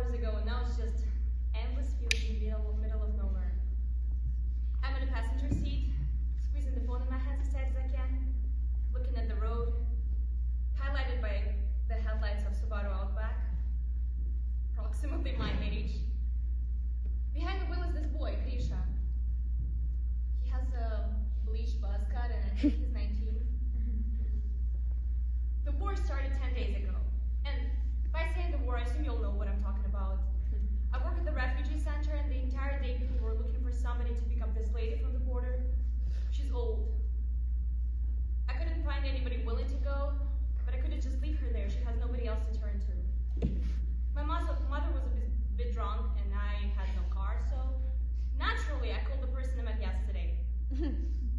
hours ago, and now it's just endless fields in the middle of nowhere. I'm in the passenger seat, squeezing the phone in my hands as tight as I can, looking at the road, highlighted by the headlights of Subaru Outback, approximately my age. Behind the wheel is this boy, Grisha. He has a bleached buzz cut, and I think he's 19. The war started 10 days ago, and by saying the war, I assume you'll know what I'm talking about. I work at the refugee center, and the entire day people were looking for somebody to pick up this lady from the border. She's old. I couldn't find anybody willing to go, but I couldn't just leave her there. She has nobody else to turn to. My mother was a bit drunk, and I had no car, so naturally I called the person I met yesterday.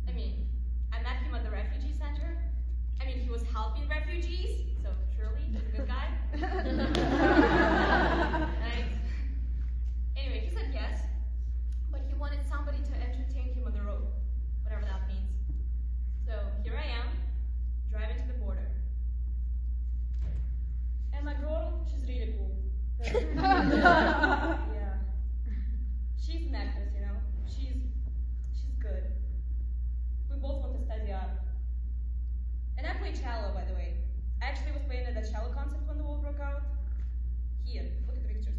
I mean, I met him at the refugee center. I mean, he was helping refugees, so surely he's a good guy. Right? Anyway, he said yes, but he wanted somebody to entertain him on the road, whatever that means. So here I am, driving to the border. And my girl, she's really cool. Yeah. She's an actress, you know. She's good. We both want to study art. And I play cello, by the way. I actually was playing at that cello concert when the war broke out. Here, look at the pictures.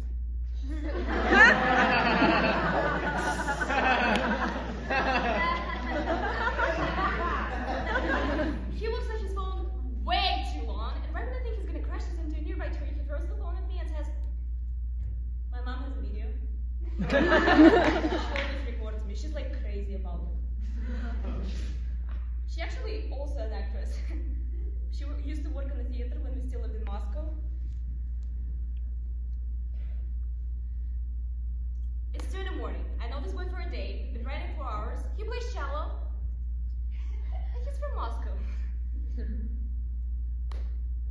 He looks at his phone way too long, and right when I think he's gonna crash this into a nearby tree, he throws the phone at me and says, "My mom has a video." She always records me. She's like crazy about it. She actually also an actress. She used to work in the theater when we still lived in Moscow. It's 2 in the morning. I know this boy for a date. We've been riding 4 hours. He plays cello. And he's from Moscow.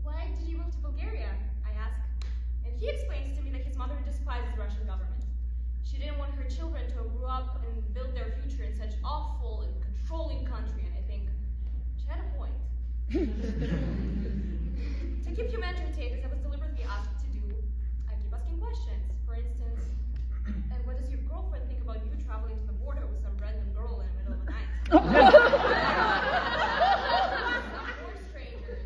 Why did you move to Bulgaria? I ask. And he explains to me that his mother despises the Russian government. She didn't want her children to grow up and build their future in such awful and controlling country, and I think she had a point. To keep him entertained, as I was deliberately asked to do, I keep asking questions. For instance, and what does your girlfriend think about you traveling to the border with some random girl in the middle of the night? More strangers.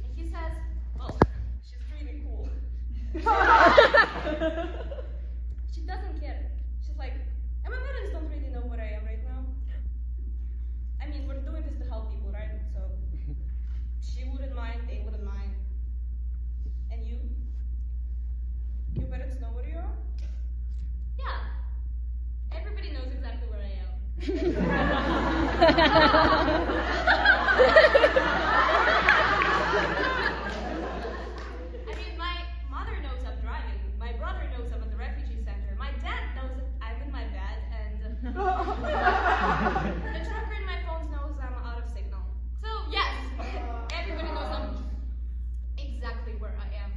And he says, "Oh, she's really cool." She doesn't care. She's like, and my parents don't really know what I am right now. I mean, we're doing this to help people, right? So she wouldn't mind, they wouldn't mind. And you? Your parents know where you are? Yeah. Everybody knows exactly where I am. I mean, my mother knows I'm driving. My brother knows I'm at the refugee center. My dad knows I'm in my bed, and the tracker in my phone knows I'm out of signal. So yes, everybody knows I'm exactly where I am.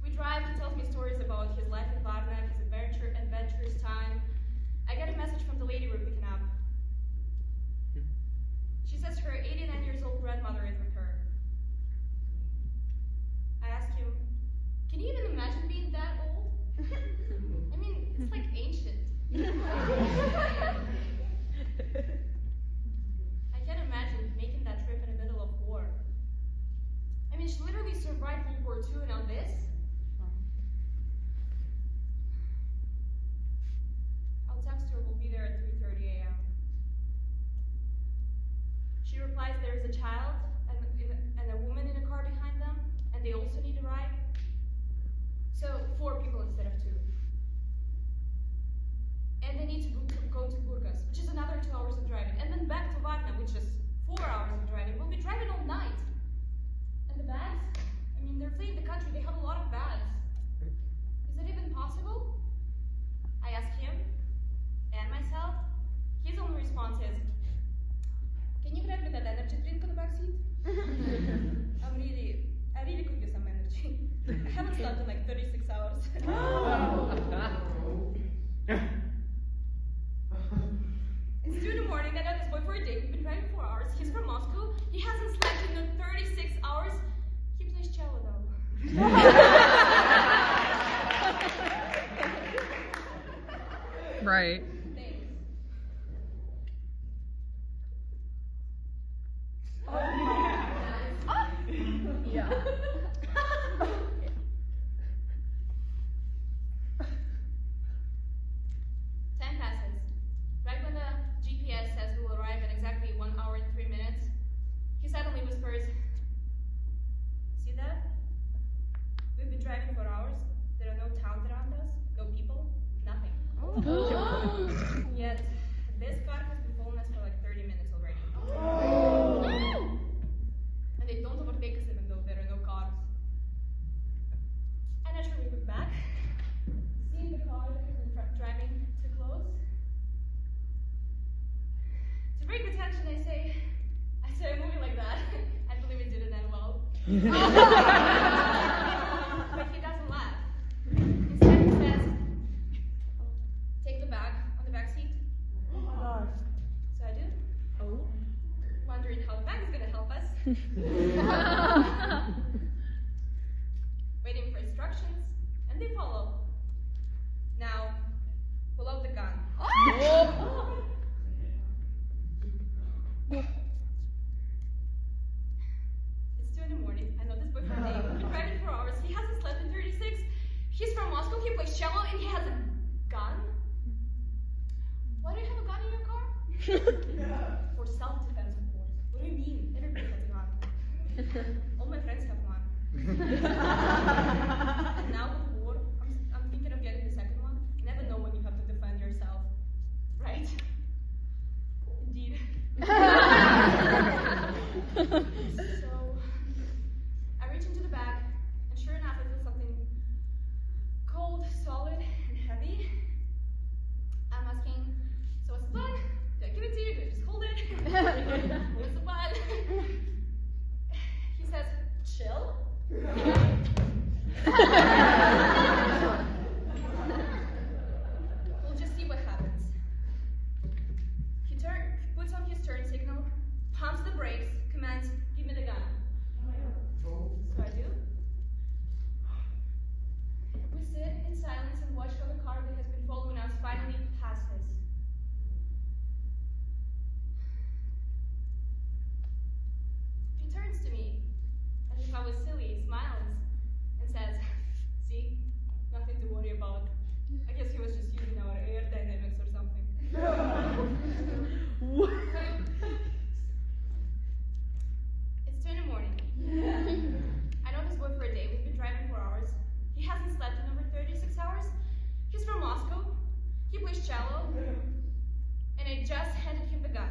We drive, he tells me stories about his life in Varna, his adventurous time. I get a message from the lady we're picking up. She says her 89 years old grandmother is with her. I ask him, can you even imagine being that old? I mean, it's like ancient. I can't imagine making that trip in the middle of war. I mean, she literally survived World War II, and now this? I'll text her, we'll be there at 3:30 a.m. She replies there is a child and a woman in a car behind them, and they also need a ride. So 4 people instead of 2. And they need to go to Burgas, which is another 2 hours of driving, and then back to Varna, which is 4 hours of driving. We'll be driving all night. And the bags? I mean, they're fleeing the country. They have a lot of bags. Is it even possible? I ask him and myself. His only response is, can you grab me that energy drink on the back seat? I really could use some energy. I haven't slept in like 36 hours. It's 2 in the morning. I got this boy for a date. We've been driving 4 hours. He's from Moscow. He hasn't slept in 36 hours. He plays plays cello, though. Right. Thanks. Yeah. Time passes. Right when the GPS says we will arrive in exactly 1 hour and 3 minutes, he suddenly whispers, "See that? We've been driving for hours. There are no towns around us, no people, nothing. Yet, this car has been following us for like 30 minutes already. And they don't overtake us even though there are no cars. I naturally look back, seeing the car that has been driving too close. To break the tension, I say a movie like that. I believe it didn't end well. But he doesn't laugh. Instead, he says, "Take the bag on the back seat." So I do. Wondering how the bag is going to help us. Waiting for instructions, and they follow. Now, pull out the gun. It's 2 in the morning. I know this boy for a day. We've been driving for hours. He hasn't slept in 36. He's from Moscow. He plays cello, and he has a gun. Why do you have a gun in your car? For self-defense, of course. What do you mean? Everybody has a gun. All my friends have one. And now with the war, I'm thinking of getting the second one. You never know when you have to defend yourself. Right? Indeed. So, I reach into the bag, and sure enough, I feel something cold, solid, and heavy. I'm asking, "So what's the plan? Do I give it to you? Do I just hold it? What's the plan?" He says, "Chill." We'll just see what happens. He puts on his turn signal, pumps the brakes, commands, "Give me the gun." So I do. We sit in silence and watch how the car that has been following us finally passes. He turns to me, as if I was silly, smiles, and says, "See? Nothing to worry about." I guess he was just using our aerodynamics or something. It's 2 in the morning. I know this boy for a day. We've been driving for hours. He hasn't slept in over 36 hours. He's from Moscow. He plays cello. And I just handed him the gun.